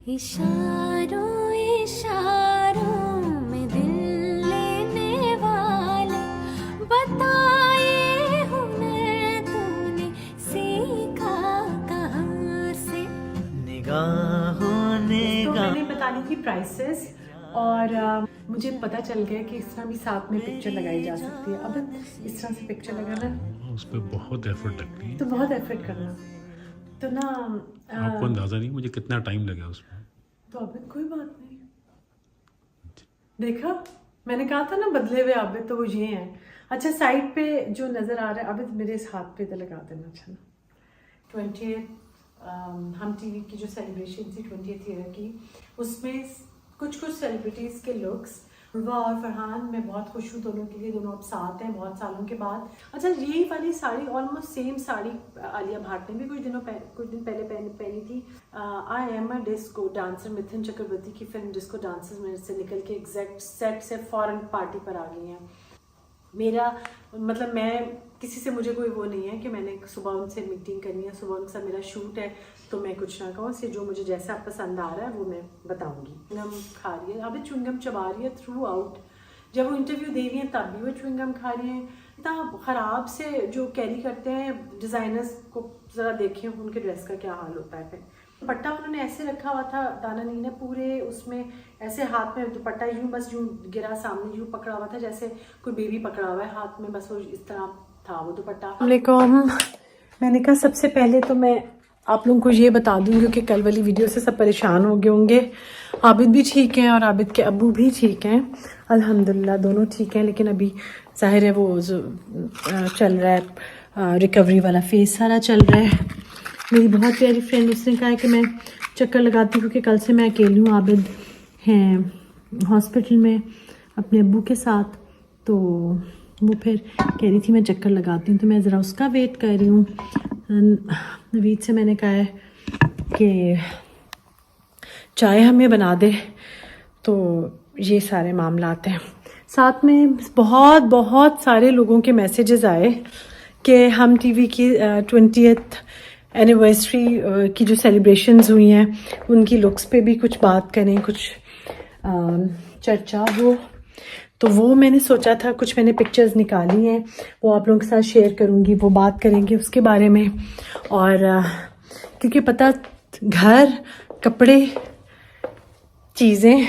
इशारों इशारों में दिल लेने वाले बताए हुनर तूने सीखा कहाँ से। निगाहों तो मैंने बता दी थी प्राइसेस और मुझे पता चल गया कि इस तरह भी साथ में पिक्चर लगाई जा सकती है। अब इस तरह से पिक्चर लगाना उस पर बहुत एफर्ट लगती है। तो बहुत एफर्ट करना तो ना आपको अंदाज़ा नहीं मुझे कितना टाइम लगा उसमें। तो आबिद कोई बात नहीं, देखा मैंने कहा था ना बदले हुए आबिद तो वो ये हैं। अच्छा साइड पे जो नज़र आ रहा है आबिद मेरे इस हाथ पे तो लगा देना। अच्छा ना 20th हम टीवी की जो सेलिब्रेशन थी 20th ईयर की, उसमें कुछ सेलिब्रिटीज़ के लुक्स, उर्वा और फरहान, मैं बहुत खुश हूँ दोनों के लिए। दोनों अब साथ हैं बहुत सालों के बाद। अच्छा यही वाली साड़ी ऑलमोस्ट सेम साड़ी आलिया भट्ट ने भी कुछ दिन पहले पहनी थी। I am a disco dancer Mithun Chakraborty की फिल्म डिस्को डांसर्स में से निकल के एग्जैक्ट सेट से फॉरेन पार्टी पर आ गई हैं। मेरा मतलब मैं किसी से मुझे कोई वो नहीं है कि मैंने सुबह उनसे मीटिंग करनी है, सुबह उनसे मेरा शूट है तो मैं कुछ ना कहूँ से जो मुझे जैसा पसंद आ रहा है वो मैं बताऊंगी। च्युइंगम खा रही है, अभी च्युइंगम चबा रही है थ्रू आउट। जब वो इंटरव्यू दे रही हैं तब भी वो च्युइंगम खा रही हैं। इतना ख़राब से जो कैरी करते हैं डिज़ाइनर्स को ज़रा देखें उनके ड्रेस का क्या हाल होता है। फिर दुपट्टा उन्होंने ऐसे रखा हुआ था दाना नी ने पूरे उसमें ऐसे हाथ में दुपट्टा यूं बस यूं गिरा सामने यूं पकड़ा हुआ था जैसे कोई बेबी पकड़ा हुआ है हाथ में, बस वो इस तरह था वो दुपट्टा। वालेकुम, मैंने कहा सबसे पहले तो मैं आप लोगों को ये बता दूं क्योंकि कल वाली वीडियो से सब परेशान हो गए होंगे। आबिद भी ठीक हैं और आबिद के अब्बू भी ठीक हैं, अल्हम्दुलिल्लाह दोनों ठीक हैं। लेकिन अभी जाहिर है वो चल रहा है रिकवरी वाला फेज सारा चल रहा है। मेरी बहुत प्यारी फ्रेंड उसने कहा कि मैं चक्कर लगाती हूँ क्योंकि कल से मैं अकेली हूँ, आबिद हैं हॉस्पिटल में अपने अब्बू के साथ, तो वो फिर कह रही थी मैं चक्कर लगाती हूँ तो मैं ज़रा उसका वेट कर रही हूँ। नवीद से मैंने कहा है कि चाय हमें बना दे, तो ये सारे मामलात हैं। साथ में बहुत बहुत सारे लोगों के मैसेजेस आए कि हम टीवी की 20th एनिवर्सरी की जो सेलिब्रेशंस हुई हैं उनकी लुक्स पे भी कुछ बात करें, कुछ चर्चा हो। तो वो मैंने सोचा था, कुछ मैंने पिक्चर्स निकाली हैं वो आप लोगों के साथ शेयर करूँगी, वो बात करेंगे उसके बारे में। और क्योंकि पता घर कपड़े चीज़ें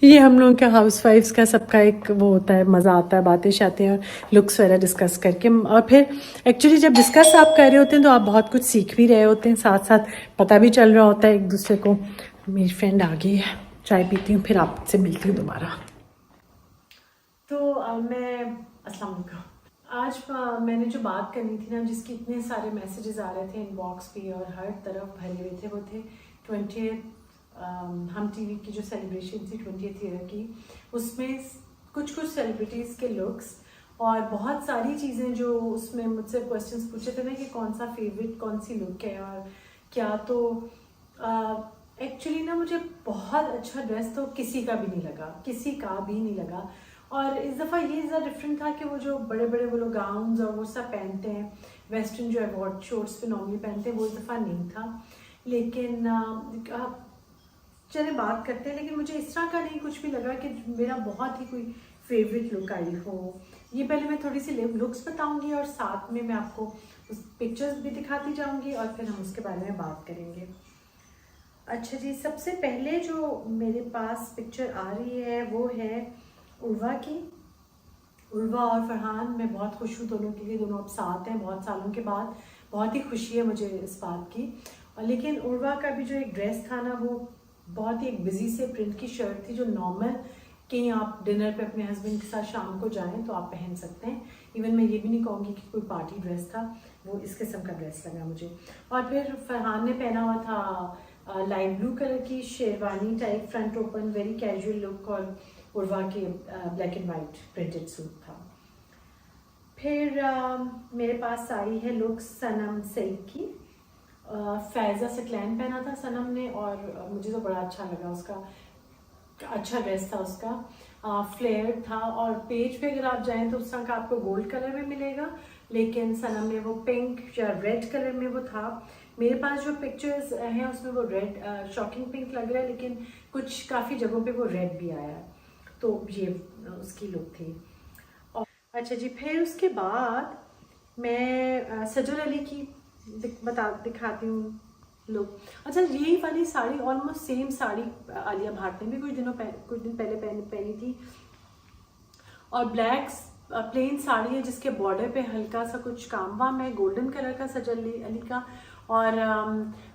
ये हम लोगों का हाउसवाइफ्स का सबका एक वो होता है, मज़ा आता है बातें शातें और लुक्स वगैरह डिस्कस करके। और फिर एक्चुअली जब डिस्कस आप कर रहे होते हैं तो आप बहुत कुछ सीख भी रहे होते हैं, साथ साथ पता भी चल रहा होता है एक दूसरे को। मेरी फ्रेंड आ गई है, चाय पीती हूँ फिर आपसे मिलती हूँ दोबारा। तो मैं अस्सलाम वालेकुम। आज मैंने जो बात करनी थी ना, जिसकी इतने सारे मैसेजेस आ रहे थे इनबॉक्स पे और हर तरफ भरे हुए थे, वो थे 20th हम टीवी की जो सेलिब्रेशन थी 20th ईयर की, उसमें कुछ सेलिब्रिटीज़ के लुक्स और बहुत सारी चीज़ें जो उसमें मुझसे क्वेश्चंस पूछे थे ना कि कौन सा फेवरेट कौन सी लुक है और क्या। तो एक्चुअली ना मुझे बहुत अच्छा ड्रेस तो किसी का भी नहीं लगा, किसी का भी नहीं लगा। और इस दफ़ा ये ज़रा डिफरेंट था कि वो जो बड़े बड़े वो लोग गाउन्स और वो सब पहनते हैं, वेस्टर्न जो अवार्ड शोट्स पे नॉर्मली पहनते हैं, वो इस दफ़ा नहीं था। लेकिन चले बात करते हैं। लेकिन मुझे इस तरह का नहीं कुछ भी लगा कि मेरा बहुत ही कोई फेवरेट लुक आई हो। ये पहले मैं थोड़ी सी लुक्स बताऊंगी और साथ में मैं आपको उस पिक्चर्स भी दिखाती जाऊंगी और फिर हम उसके बारे में बात करेंगे। अच्छा जी, सबसे पहले जो मेरे पास पिक्चर आ रही है वो है उर्वा की। उर्वा और फरहान, मैं बहुत खुश हूँ दोनों के लिए, दोनों अब साथ हैं बहुत सालों के बाद। बहुत ही खुशी है मुझे इस बात की। और लेकिन उर्वा का भी जो एक ड्रेस था ना, वो बहुत ही एक बिजी से प्रिंट की शर्ट थी जो नॉर्मल कहीं आप डिनर पे अपने हस्बैंड के साथ शाम को जाएं तो आप पहन सकते हैं। इवन मैं ये भी नहीं कहूँगी कि कोई पार्टी ड्रेस था, वो इस किस्म का ड्रेस लगा मुझे। और फिर फरहान ने पहना हुआ था लाइट ब्लू कलर की sherwani type, front open, very casual look, और उर्वा के black and white printed suit था। फिर मेरे पास आई है लुक सनम सईद की। फैज़ा सकलैन पहना था सनम ने और मुझे तो बड़ा अच्छा लगा, उसका अच्छा ड्रेस था उसका, फ्लेयर था। और पेज पे अगर आप जाएं तो उस तरह का आपको गोल्ड कलर में मिलेगा, लेकिन सनम में वो पिंक या रेड कलर में वो था। मेरे पास जो पिक्चर्स हैं उसमें वो रेड शॉकिंग पिंक लग रहा है, लेकिन कुछ काफ़ी जगहों पे वो रेड भी आया है। तो ये उसकी लुक थी। और अच्छा जी, फिर उसके बाद मैं सजल अली की दिखाती हूँ लुक। अच्छा, यही वाली साड़ी ऑलमोस्ट सेम साड़ी आलिया भट्ट ने भी कुछ दिन पहले पहनी थी, और ब्लैक प्लेन साड़ी है जिसके बॉर्डर पे हल्का सा कुछ काम वाम है, गोल्डन कलर का सजल अली का, और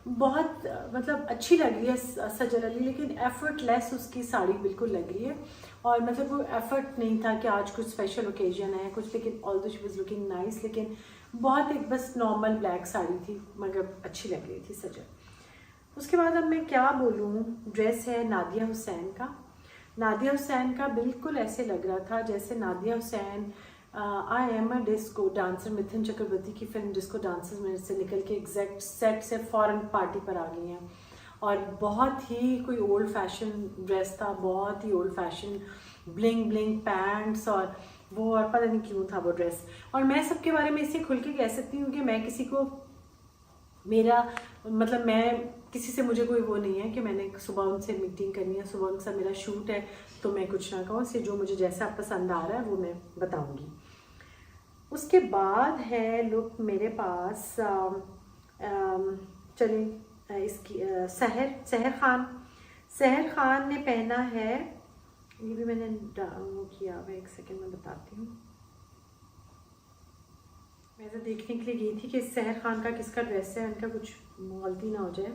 बहुत मतलब अच्छी लग रही है सजल अली, लेकिन एफर्टलेस उसकी साड़ी बिल्कुल लग रही है। और मतलब वो एफर्ट नहीं था कि आज कुछ स्पेशल ओकेजन है कुछ, लेकिन although she was looking nice, लेकिन बहुत एक बस नॉर्मल ब्लैक साड़ी थी, मगर अच्छी लग रही थी सजल। उसके बाद अब मैं क्या बोलूँ, ड्रेस है नादिया हुसैन का। नादिया हुसैन का बिल्कुल ऐसे लग रहा था जैसे Nadia Hussain I am a disco dancer, Mithun Chakraborty की फिल्म डिस्को डांसर्स में से निकल के एग्जैक्ट सेट से फॉरेन पार्टी पर आ गई हैं। और बहुत ही कोई ओल्ड फैशन ड्रेस था, बहुत ही old fashion, bling bling pants और वो, और पता नहीं क्यों था वो ड्रेस। और मैं सबके बारे में इससे खुल के कह सकती हूँ कि मैं किसी को मेरा मतलब मैं किसी से मुझे कोई वो नहीं है कि मैंने सुबह उनसे मीटिंग करनी है, सुबह उनसे मेरा शूट है तो मैं कुछ ना कहूँ, से जो मुझे जैसा पसंद आ रहा है वो मैं बताऊँगी। उसके बाद है लुक मेरे पास चलिए इसकी सहर खान ने पहना है, ये भी मैंने वो किया हुआ, एक सेकेंड में बताती हूँ। मैं तो देखने के लिए गई थी कि सहर खान का किसका ड्रेस है, उनका कुछ गलती ना हो जाए।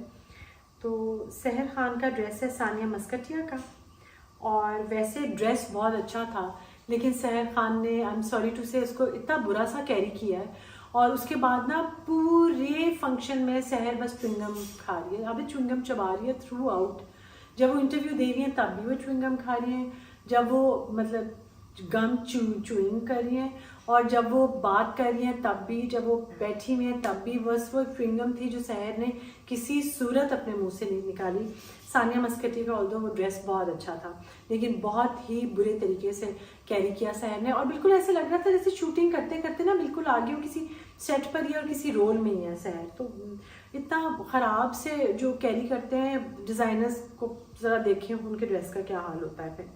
तो सहर खान का ड्रेस है सानिया मस्कटिया का, और वैसे ड्रेस बहुत अच्छा था, लेकिन सहर खान ने आई एम सॉरी टू से उसको इतना बुरा सा कैरी किया है। और उसके बाद ना पूरे फंक्शन में सहर बस च्युइंगम खा रही है, अभी च्युइंगम चबा रही है थ्रू आउट। जब वो इंटरव्यू दे रही है तब भी वो च्युइंगम खा रही है, जब वो मतलब गम च्युइंग कर रही हैं, और जब वो बात कर रही हैं तब भी, जब वो बैठी हुई हैं तब भी बस वो च्युइंगम थी जो सहर ने किसी सूरत अपने मुंह से नहीं निकाली। सानिया मस्कटी का ऑल्दो वो ड्रेस बहुत अच्छा था, लेकिन बहुत ही बुरे तरीके से कैरी किया सहर ने, और बिल्कुल ऐसे लग रहा था जैसे शूटिंग करते करते ना बिल्कुल आगे वो किसी सेट पर ही और किसी रोल में ही है सहर। तो इतना ख़राब से जो कैरी करते हैं डिज़ाइनर्स को ज़रा देखें उनके ड्रेस का क्या हाल होता है फिर।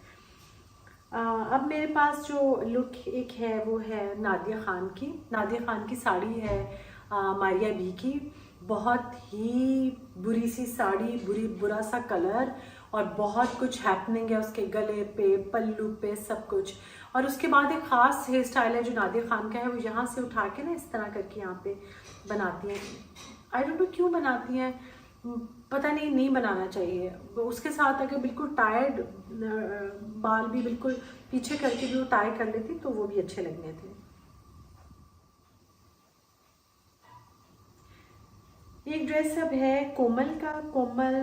अब मेरे पास जो लुक एक है वो है नादिया खान की। नादिया खान की साड़ी है मारिया बी की, बहुत ही बुरी सी साड़ी, बुरा सा कलर, और बहुत कुछ हैपनिंग है उसके गले पे, पल्लू पे, सब कुछ। और उसके बाद एक ख़ास हेयर स्टाइल है जो नादिया खान का है, वो यहाँ से उठा के ना इस तरह करके यहाँ पे बनाती हैं। आई डोंट नो क्यों बनाती हैं, पता नहीं बनाना चाहिए। उसके साथ अगर बिल्कुल टायर्ड बाल भी बिल्कुल पीछे करके भी वो टाई कर लेती तो वो भी अच्छे लगने थे। एक ड्रेस अब है कोमल का, कोमल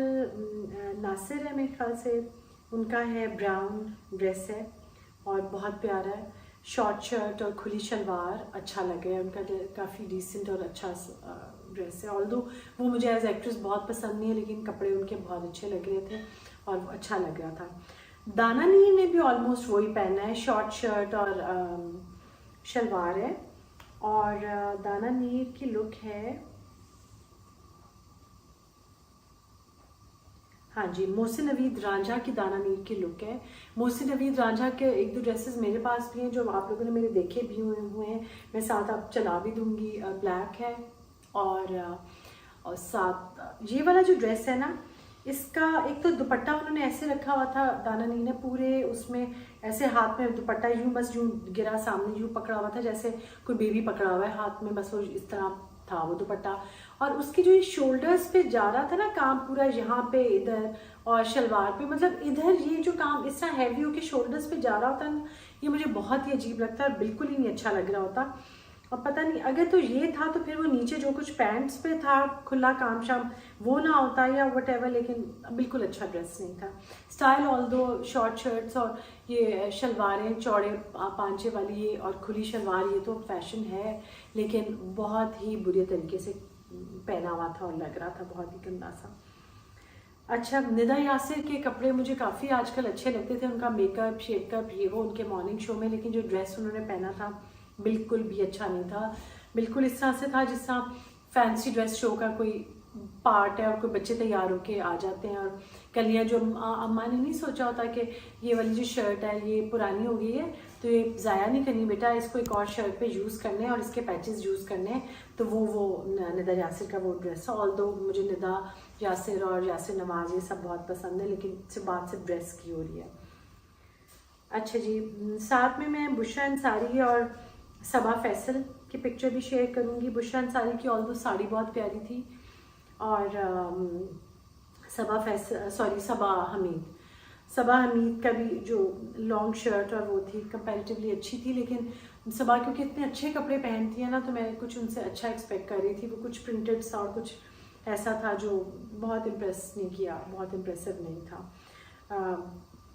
नासिर है मेरे ख्याल से, उनका है ब्राउन ड्रेस है और बहुत प्यारा है, शॉर्ट शर्ट और खुली शलवार, अच्छा लगे उनका, काफ़ी डिसेंट और अच्छा ड्रेस है। ऑल्दो वो मुझे एज एक्ट्रेस बहुत पसंद नहीं है, लेकिन कपड़े उनके बहुत अच्छे लग रहे थे और अच्छा लग रहा था। दाना नीर ने भी ऑलमोस्ट वही पहना है, शॉर्ट शर्ट और शलवार है, और दाना नीर की लुक है, हाँ जी, मोहसिन नवीद रांझा की दाना नीर की लुक है। मोहसिन नवीद रांझा के एक दो ड्रेसेस मेरे पास भी हैं जो आप लोगों ने मेरे देखे भी हुए हैं, मैं साथ आप चला भी दूंगी। ब्लैक है और साथ ये वाला जो ड्रेस है ना, इसका एक तो दुपट्टा उन्होंने ऐसे रखा हुआ था दाना नी ने, पूरे उसमें ऐसे हाथ में दुपट्टा यूं बस यूं गिरा सामने, यूं पकड़ा हुआ था जैसे कोई बेबी पकड़ा हुआ है हाथ में, बस वो इस तरह था वो दुपट्टा। और उसके जो ये शोल्डर्स पे जा रहा था ना काम पूरा, यहाँ पे इधर और शलवार पे, मतलब इधर ये जो काम इस तरह हैवी होके शोल्डर्स पे जा रहा होता है, ये मुझे बहुत ही अजीब लगता है, बिल्कुल ही नहीं अच्छा लग रहा होता। और पता नहीं अगर तो ये था तो फिर वो नीचे जो कुछ पैंट्स पे था खुला काम शाम वो ना होता या वटेवर, लेकिन बिल्कुल अच्छा ड्रेस नहीं था। स्टाइल ऑल्दो शॉर्ट शर्ट्स और ये शलवारें चौड़े पांचे वाली ये और खुली शलवार, ये तो फैशन है, लेकिन बहुत ही बुरे तरीके से पहना हुआ था और लग रहा था बहुत ही गंदा सा। अच्छा, निदा यासिर के कपड़े मुझे काफ़ी आजकल अच्छे लगते थे, उनका मेकअप शेकअप ये वो उनके मॉर्निंग शो में, लेकिन जो ड्रेस उन्होंने पहना था बिल्कुल भी अच्छा नहीं था, बिल्कुल इस तरह से था जिस तरह फैंसी ड्रेस शो का कोई पार्ट है और कोई बच्चे तैयार होके आ जाते हैं और कलियाँ जो अम्मा ने नहीं सोचा होता कि ये वाली जो शर्ट है ये पुरानी हो गई है तो ये ज़ाया नहीं करनी बेटा, इसको एक और शर्ट पे यूज़ करने हैं और इसके पैचेस यूज़ करने हैं। तो वो निदा यासिर का वो ड्रेस है। ऑल्दो मुझे निदा यासिर और यासिर नवाज ये सब बहुत पसंद है, लेकिन सिर्फ बात सिर्फ ड्रेस की हो रही है। अच्छा जी, साथ में मैं बुशरा अंसारी और सबा फैसल की पिक्चर भी शेयर करूँगी। बुशरा अंसारी की ऑल्दो साड़ी बहुत प्यारी थी और सबा हमीद का भी जो लॉन्ग शर्ट और वो थी कंपैरेटिवली अच्छी थी, लेकिन सबा क्योंकि इतने अच्छे कपड़े पहनती है ना तो मैं कुछ उनसे अच्छा एक्सपेक्ट कर रही थी। वो कुछ प्रिंटेड सा और कुछ ऐसा था जो बहुत इम्प्रेस नहीं किया, बहुत इम्प्रेसिव नहीं था।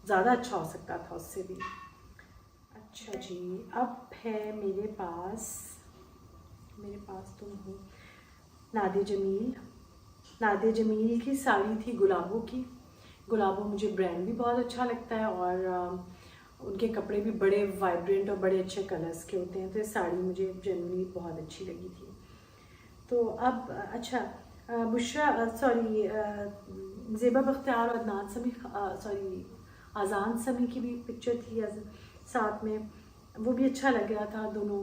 ज़्यादा अच्छा हो सकता था उससे भी। अच्छा जी, अब है मेरे पास तुम हो नादिया जमील की साड़ी थी गुलाबों की। गुलाबों मुझे ब्रांड भी बहुत अच्छा लगता है और उनके कपड़े भी बड़े वाइब्रेंट और बड़े अच्छे कलर्स के होते हैं, तो ये साड़ी मुझे जनरली बहुत अच्छी लगी थी। तो अब अच्छा ज़ेबा बख्तियार और आज़ान समी की भी पिक्चर थी साथ में, वो भी अच्छा लग रहा था। दोनों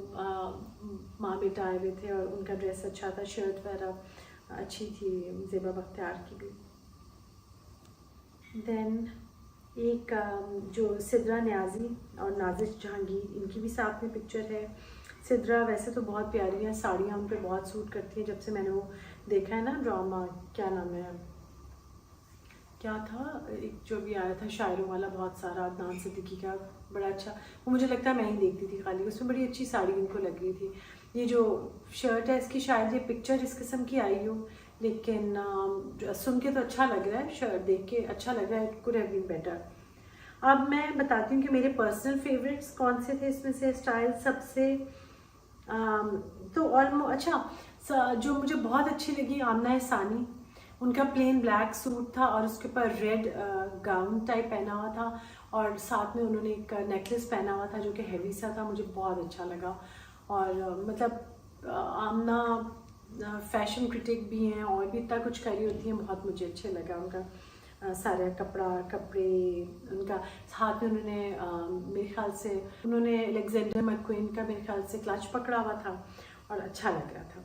माँ बेटा आए हुए थे और उनका ड्रेस अच्छा था, शर्ट वगैरह अच्छी थी ज़ेबा बख्तियार की भी। देन एक जो सिद्रा न्याजी और नाजिश जहांगीर, इनकी भी साथ में पिक्चर है। सिद्रा वैसे तो बहुत प्यारी है, साड़ियाँ उन पर बहुत सूट करती हैं। जब से मैंने वो देखा है ना ड्रामा, क्या नाम है, क्या था एक जो भी आया था शायरों वाला बहुत सारा, अदनान सिद्दीकी का, बड़ा अच्छा, वो मुझे लगता है मैं ही देखती थी खाली, उसमें बड़ी अच्छी साड़ी इनको लग रही थी। ये जो शर्ट है इसकी शायद ये पिक्चर इस किस्म की आई हो, लेकिन सुन के तो अच्छा लग रहा है, शर्ट देख के अच्छा लग रहा है, it could have been better. अब मैं बताती हूँ कि मेरे पर्सनल फेवरेट्स कौन से थे इसमें से स्टाइल सबसे। तो ऑलमोस्ट अच्छा जो मुझे बहुत अच्छी लगी आमना हसानी, उनका प्लेन ब्लैक सूट था और उसके ऊपर रेड गाउन टाइप पहना हुआ था और साथ में उन्होंने एक नेकलेस पहना हुआ था जो कि हैवी सा था, मुझे बहुत अच्छा लगा। और मतलब आमना फैशन क्रिटिक भी हैं और भी इतना कुछ करी होती हैं, बहुत मुझे अच्छे लगा उनका सारे कपड़े उनका। साथ में उन्होंने मेरे ख्याल से उन्होंने अलेक्जेंडर मैक्वीन का मेरे ख्याल से क्लच पकड़ा हुआ था और अच्छा लग रहा था।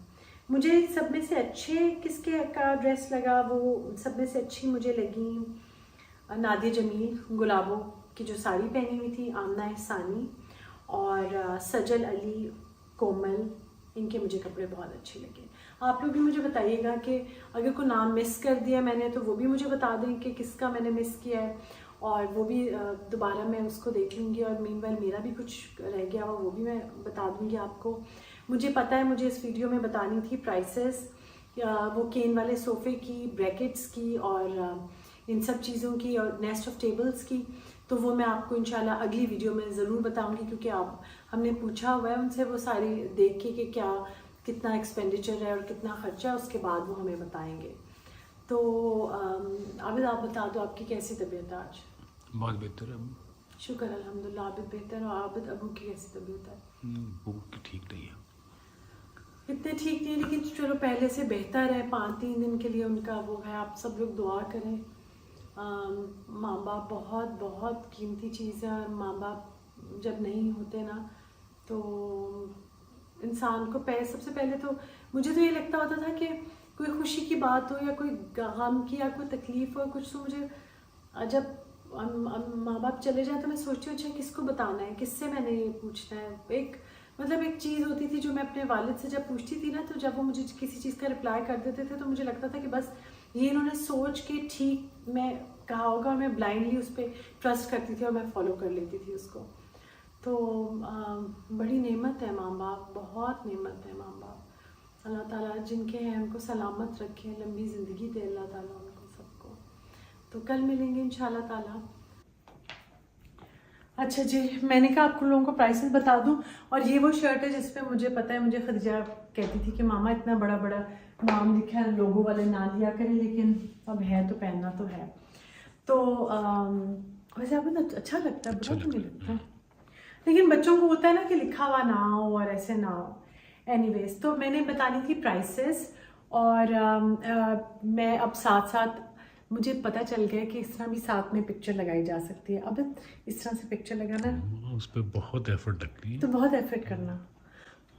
मुझे सब में से अच्छे किसके का ड्रेस लगा, वो सब में से अच्छी मुझे लगी नादिया जमील गुलाबों की जो साड़ी पहनी हुई थी, आमना हसानी और सजल अली कोमल, इनके मुझे कपड़े बहुत अच्छे लगे। आप लोग भी मुझे बताइएगा कि अगर कोई नाम मिस कर दिया मैंने तो वो भी मुझे बता दें कि किसका मैंने मिस किया है, और वो भी दोबारा मैं उसको देख लूँगी। और मीनवाइल मेरा भी कुछ रह गया हो वो भी मैं बता दूँगी आपको। मुझे पता है मुझे इस वीडियो में बतानी थी प्राइसेस, वो केन वाले सोफ़े की, ब्रैकेट्स की और इन सब चीज़ों की और नेस्ट ऑफ टेबल्स की, तो वो मैं आपको इंशाल्लाह अगली वीडियो में ज़रूर बताऊंगी, क्योंकि हमने पूछा हुआ है उनसे वो सारी देख के कि क्या कितना एक्सपेंडिचर है और कितना ख़र्चा है, उसके बाद वो हमें बताएंगे। तो आबिद आप बता दो आपकी कैसी तबीयत है आज? बहुत बेहतर है, शुक्र अल्हम्दुलिल्लाह। आबिद बेहतर, और आबिद अबू की कैसी तबीयत है? वो ठीक नहीं है, इतने ठीक नहीं, लेकिन चलो पहले से बेहतर है। 5-3 दिन के लिए उनका वो है, आप सब लोग दुआ करें। माँ बाप बहुत बहुत कीमती चीज़ है, और माँ बाप जब नहीं होते ना तो इंसान को सबसे पहले तो मुझे तो ये लगता होता था कि कोई खुशी की बात हो या कोई गम की या कोई तकलीफ़ हो कुछ, तो मुझे जब माँ बाप चले जाए तो मैं सोचती हूँ अच्छा किसको बताना है, किससे मैंने ये पूछना है। एक चीज़ होती थी जो मैं अपने वालिद से जब पूछती थी ना, तो जब वो मुझे किसी चीज़ का रिप्लाई कर देते थे तो मुझे लगता था कि बस ये इन्होंने सोच के ठीक मैं कहा होगा, और मैं ब्लाइंडली उस पर ट्रस्ट करती थी और मैं फॉलो कर लेती थी उसको। तो बड़ी नेमत है माँ बाप, बहुत नेमत है माँ बाप। अल्लाह ताला जिनके हैं उनको सलामत रखे, लंबी ज़िंदगी दे अल्लाह ताला उनको सबको। तो कल मिलेंगे इंशाल्लाह ताला। अच्छा जी, मैंने कहा आपको लोगों को प्राइसेस बता दूं, और ये वो शर्ट है जिसपे मुझे पता है, मुझे खदीजा कहती थी कि मामा इतना बड़ा बड़ा नाम लिखा है, लोगो वाले ना लिया करें, लेकिन अब है तो पहनना तो है। तो वैसे आपको तो अच्छा लगता है, बुरा तो नहीं लगता, लेकिन बच्चों को होता है ना कि लिखा हुआ ना हो और ऐसे ना हो। एनीवेज, तो मैंने बतानी थी प्राइसेस, और मैं अब साथ साथ मुझे पता चल गया कि इस तरह भी साथ में पिक्चर लगाई जा सकती है। अब इस तरह से पिक्चर लगाना है उस पर बहुत एफर्ट लगती है। तो बहुत एफर्ट करना,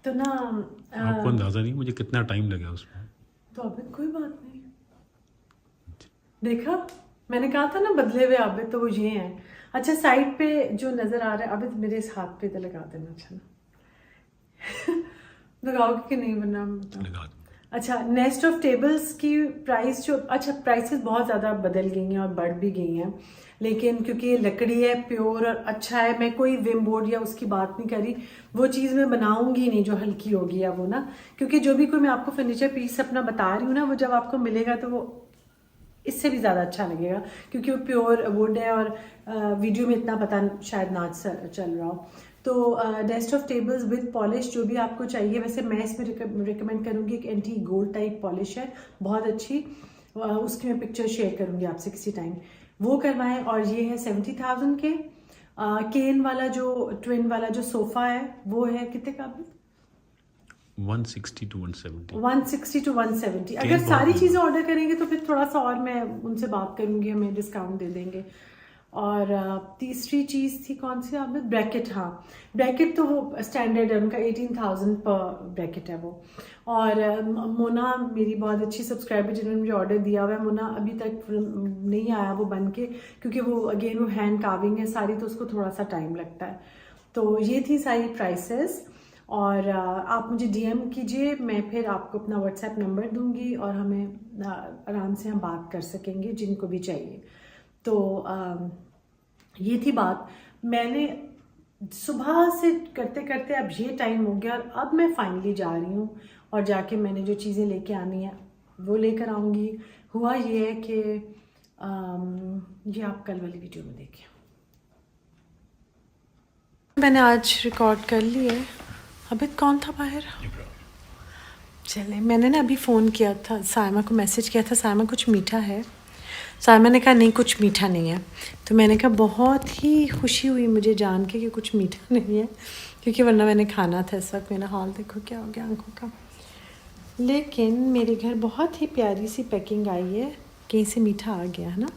तो ना आपको अंदाज़ा नहीं मुझे कितना टाइम लगा उसमें। तो अब कोई बात नहीं, देखा मैंने कहा था ना बदले हुए आबिद तो वो ये हैं। अच्छा साइड पे जो नज़र आ रहा है आबिद मेरे इस हाथ पे तो लगा देना, अच्छा ना लगाओगे कि नहीं वरना लगा दूँ। अच्छा नेस्ट ऑफ टेबल्स की प्राइस जो, अच्छा प्राइसेस बहुत ज़्यादा बदल गई हैं और बढ़ भी गई हैं, लेकिन क्योंकि ये लकड़ी है प्योर और अच्छा है, मैं कोई विम बोर्ड या उसकी बात नहीं करी, वो चीज़ मैं बनाऊंगी नहीं जो हल्की होगी या वो ना, क्योंकि जो भी कोई मैं आपको फर्नीचर पीस अपना बता रही हूँ ना वो जब आपको मिलेगा तो वो इससे भी ज़्यादा अच्छा लगेगा, क्योंकि वो प्योर वुड है और वीडियो में इतना पता शायद ना चल रहा हो। तो डेस्ट ऑफ टेबल्स विद पॉलिश जो भी आपको चाहिए, वैसे मैं इसमें रिकमेंड करूँगी एक एंटी गोल्ड टाइप पॉलिश है बहुत अच्छी, उसकी मैं पिक्चर शेयर करूँगी आपसे किसी टाइम, वो करवाएं। और ये है 70,000 के। केन वाला जो ट्विन वाला जो सोफ़ा है वो है कितने का? 160 to 170। 160 to 170। अगर सारी चीज़ें ऑर्डर करेंगे तो फिर थोड़ा सा और मैं उनसे बात करूँगी, हमें डिस्काउंट दे देंगे। और तीसरी चीज़ थी कौन सी आपने? ब्रैकेट, हाँ ब्रैकेट तो वो स्टैंडर्ड है उनका, 18,000 पर ब्रैकेट है वो। और मोना मेरी बहुत अच्छी सब्सक्राइबर जिन्होंने मुझे ऑर्डर दिया हुआ है, मोना अभी तक नहीं आया वो बन के, क्योंकि वो अगेन वो हैंड कार्विंग है सारी, तो उसको थोड़ा सा टाइम लगता है। तो ये थी सारी प्राइसेस, और आप मुझे डीएम कीजिए, मैं फिर आपको अपना व्हाट्सएप नंबर दूंगी और हमें आराम से हम बात कर सकेंगे जिनको भी चाहिए। तो ये थी बात। मैंने सुबह से करते करते अब ये टाइम हो गया और अब मैं फाइनली जा रही हूँ और जाके मैंने जो चीज़ें लेके आनी है वो लेकर आऊँगी। हुआ ये है कि ये आप कल वाली वीडियो में देखिए। मैंने आज रिकॉर्ड कर लिया है। अभी कौन था बाहर? चले, मैंने ना अभी फ़ोन किया था सायमा को, मैसेज किया था सायमा कुछ मीठा है। सायमा ने कहा नहीं कुछ मीठा नहीं है, तो मैंने कहा बहुत ही खुशी हुई मुझे जान के कि कुछ मीठा नहीं है, क्योंकि वरना मैंने खाना था। इस वक्त मेरा हाल देखो क्या हो गया आंखों का। लेकिन मेरे घर बहुत ही प्यारी सी पैकिंग आई है, कहीं से मीठा आ गया है ना।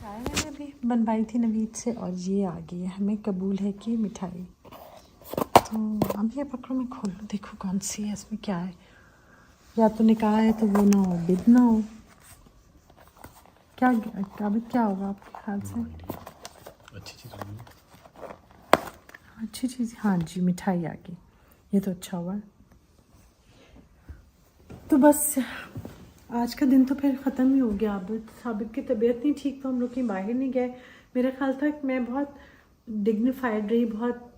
मैंने अभी बनवाई थी नवीद से और ये आ गई है, हमें कबूल है कि मिठाई। तो अब ये पकड़ो मैं खोल लूँ, देखो कौन सी है, इसमें क्या है। या तो निकाह है तो वो ना हो, बिद ना हो, क्या अभी क्या होगा आपके ख्याल से? अच्छी चीज़ होगी, अच्छी चीज़। हाँ जी मिठाई आ गई, ये तो अच्छा हुआ। तो बस आज का दिन तो फिर ख़त्म ही हो गया। आबिद की तबीयत नहीं ठीक तो हम लोग कहीं बाहर नहीं गए। मेरा ख्याल था कि मैं बहुत डिग्निफाइड रही, बहुत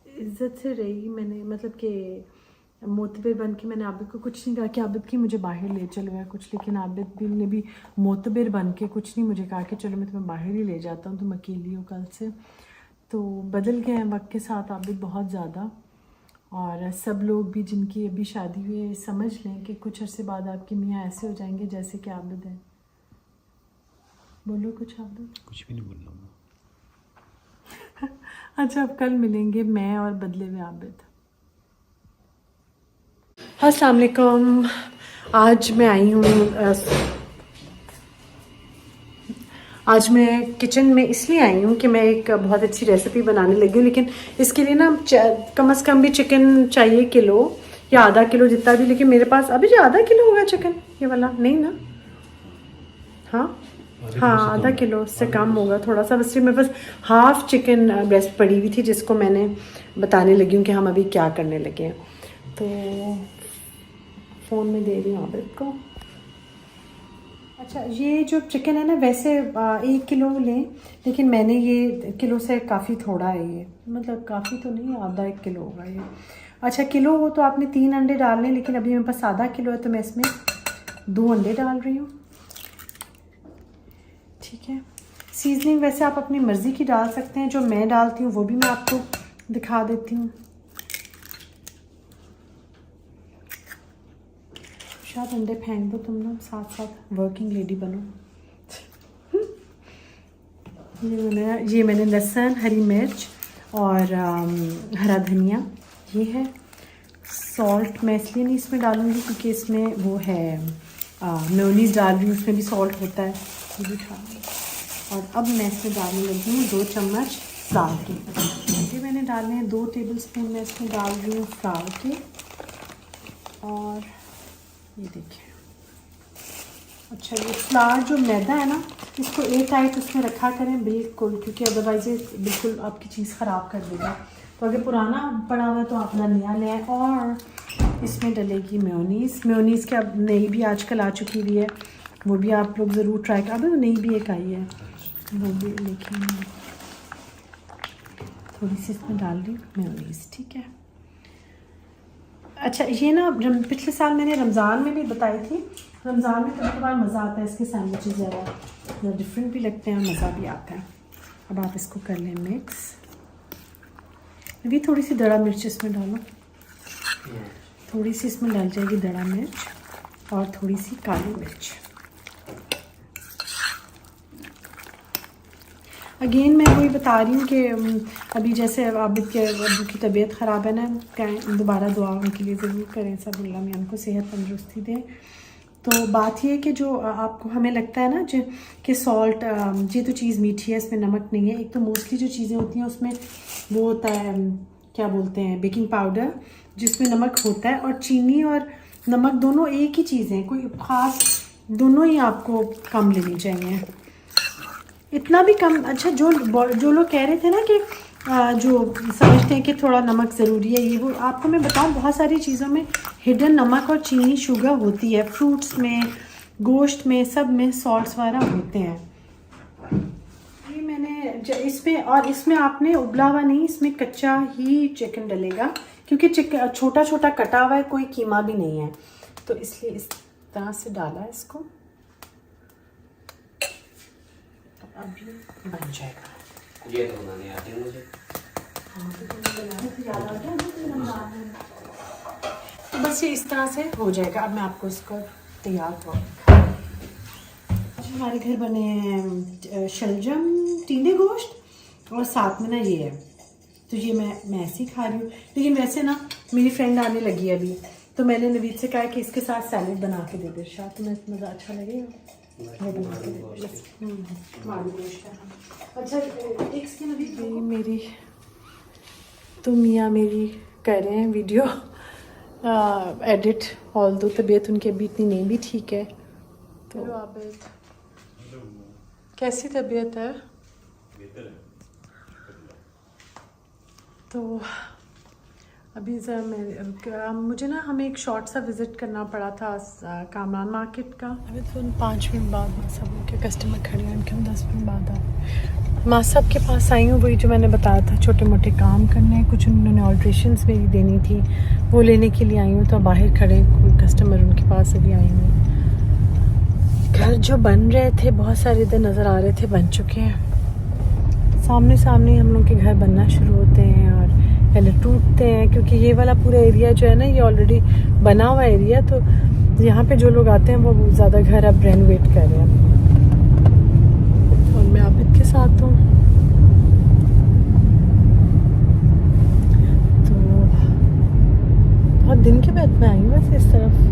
इज्जत से रही, मैंने मतलब कि मोतबर बन के मैंने आबिद को कुछ नहीं कहा कि आबिद की मुझे बाहर ले चलो या कुछ, लेकिन आबिद भी ने भी मोतबर बन के कुछ नहीं मुझे कहा कि चलो मैं तुम्हें बाहर ही ले जाता हूँ, तुम अकेली हो कल से। तो बदल गए हैं वक्त के साथ आबिद बहुत ज़्यादा, और सब लोग भी जिनकी अभी शादी हुई है समझ लें कि कुछ अरसे बाद आपकी मियाँ ऐसे हो जाएंगे जैसे कि आबिद है। बोलो कुछ आबिद। कुछ भी नहीं बोलना। अच्छा अब कल मिलेंगे मैं और बदले हुए आबिद। अस्सलाम वालेकुम। आज मैं आई हूँ, आज मैं किचन में इसलिए आई हूँ कि मैं एक बहुत अच्छी रेसिपी बनाने लगी हूँ, लेकिन इसके लिए ना कम से कम भी चिकन चाहिए किलो या आधा किलो जितना भी, लेकिन मेरे पास अभी जो आधा किलो होगा चिकन ये वाला नहीं ना, हाँ आधा किलो से कम होगा थोड़ा सा। बस मेरे पास हाफ चिकन ब्रेस्ट पड़ी हुई थी जिसको मैंने बताने लगी हूँ कि हम अभी क्या करने लगे हैं। तो फ़ोन में दे रही हूँ आबिद को। अच्छा ये जो चिकन है ना वैसे 1 किलो लें, लेकिन मैंने ये किलो से काफ़ी थोड़ा है, ये मतलब काफ़ी तो नहीं, आधा 1 किलो होगा ये। अच्छा किलो हो तो आपने 3 अंडे डालने, लेकिन अभी मेरे पास आधा किलो है तो मैं इसमें 2 अंडे डाल रही हूँ। ठीक है, सीजनिंग वैसे आप अपनी मर्ज़ी की डाल सकते हैं, जो मैं डालती हूँ वो भी मैं आपको दिखा देती हूँ। शायद अंडे फेंक दो तुम लोग, साथ साथ वर्किंग लेडी बनो। ये मैंने लहसुन, हरी मिर्च और हरा धनिया ये है। सॉल्ट मैं इसलिए नहीं इसमें डालूँगी क्योंकि इसमें वो है मेयोनीज डाल रही हूँ, उसमें भी सॉल्ट होता है, ये भी डाल रही हूँ। और अब मैं इसमें डालने लगी हूँ 2 चम्मच फ्लावर के। ये मैंने डाले हैं 2 टेबलस्पून मैं इसमें डाल रही हूँ फ्लावर के। और ये देखिए, अच्छा ये फ्लावर जो मैदा है ना, इसको एयर टाइट उसमें रखा करें बिल्कुल, क्योंकि अदरवाइज ये बिल्कुल आपकी चीज़ ख़राब कर देगा। तो अगर पुराना पड़ा हुआ है तो आप नया ले आए। और इसमें डलेगी मेयोनीज़। मेयोनीज़ की अब नई भी आजकल आ चुकी हुई है, वो भी आप लोग ज़रूर ट्राई कर। अभी वो नई भी एक आई है, वो भी लेकिन थोड़ी सी इसमें डाल दी मेयोनीज़, ठीक है। अच्छा ये ना पिछले साल मैंने रमज़ान में भी बताई थी, रमज़ान में कभी कभार मज़ा आता है इसके सैंडविचेस ज़रा डिफरेंट भी लगते हैं और मज़ा भी आता है। अब आप इसको कर लें मिक्स। अभी थोड़ी सी दड़ा मिर्च इसमें डालो, थोड़ी सी इसमें डाल जाएगी दड़ा मिर्च और थोड़ी सी काली मिर्च। अगेन मैं वही बता रही हूँ कि अभी जैसे आबिद के अबू की तबीयत ख़राब है ना, दोबारा दुआ उनके लिए ज़रूर करें, सब अल्लाह में उनको सेहत तंदुरुस्ती दें। तो बात ये है कि जो आपको हमें लगता है ना जो कि सॉल्ट, ये तो चीज़ मीठी है, इसमें नमक नहीं है। एक तो मोस्टली जो चीज़ें होती हैं उसमें वो होता है, क्या बोलते हैं, बेकिंग पाउडर, जिसमें नमक होता है, और चीनी और नमक दोनों एक ही चीज़ें हैं, कोई ख़ास, दोनों ही आपको कम लेनी चाहिए, इतना भी कम। अच्छा जो लोग कह रहे थे ना कि जो समझते हैं कि थोड़ा नमक ज़रूरी है, ये वो आपको मैं बताऊं, बहुत सारी चीज़ों में हिडन नमक और चीनी शुगर होती है, फ्रूट्स में, गोश्त में, सब में सॉल्ट्स वगैरह होते हैं। ये मैंने इसमें, और इसमें आपने उबला हुआ नहीं, इसमें कच्चा ही चिकन डलेगा, क्योंकि चिकन छोटा छोटा कटा हुआ है, कोई कीमा भी नहीं है, तो इसलिए इस तरह से डाला है इसको। अभी बन जाएगा। ये तो बनाने आते हैं मुझे। तो बस ये इस तरह से हो जाएगा। अब मैं आपको इसको तैयार करूँ। हमारे घर बने हैं शलजम, टींडे गोश्त, और साथ में ना ये है, तो ये मैं ऐसे ही खा रही हूँ। लेकिन वैसे ना मेरी फ्रेंड आने लगी है अभी, तो मैंने नवीद से कहा कि इसके साथ सैलेड बना के दे दे, शायद तुम्हें मज़ा अच्छा लगेगा, वो बना के दे दे। अच्छा एक इसके नवीद मेरी तो मियाँ मेरी कर रहे हैं वीडियो एडिट, ऑल दो तबीयत उनकी अभी इतनी नहीं भी ठीक है। तो आबिद कैसी तबीयत है? तो अभी ज़रा मुझे ना हमें एक शॉर्ट सा विज़िट करना पड़ा था कामरान मार्केट का। अभी तो 5 मिनट बाद सब उनके कस्टमर खड़े हैं, उनके हम 10 मिनट बाद आए। माँ साहब के पास आई हूँ, वही जो मैंने बताया था, छोटे मोटे काम करने हैं, कुछ उन्होंने ऑल्ट्रेशंस मेरी देनी थी, वो लेने के लिए आई हूँ। तो बाहर खड़े कस्टमर उनके पास अभी आई हूँ। घर जो बन रहे थे, बहुत सारे इधर नज़र आ रहे थे, बन चुके हैं। सामने सामने हम लोग के घर बनना शुरू होते हैं और पहले टूटते हैं, क्योंकि ये वाला पूरा एरिया जो है ना, ये ऑलरेडी बना हुआ एरिया, तो यहाँ पे जो लोग आते हैं वो ज़्यादा घर अब रेनोवेट कर रहे हैं। और मैं आबिद के साथ हूँ, तो बहुत दिन के बाद मैं आई हूँ वैसे इस तरफ।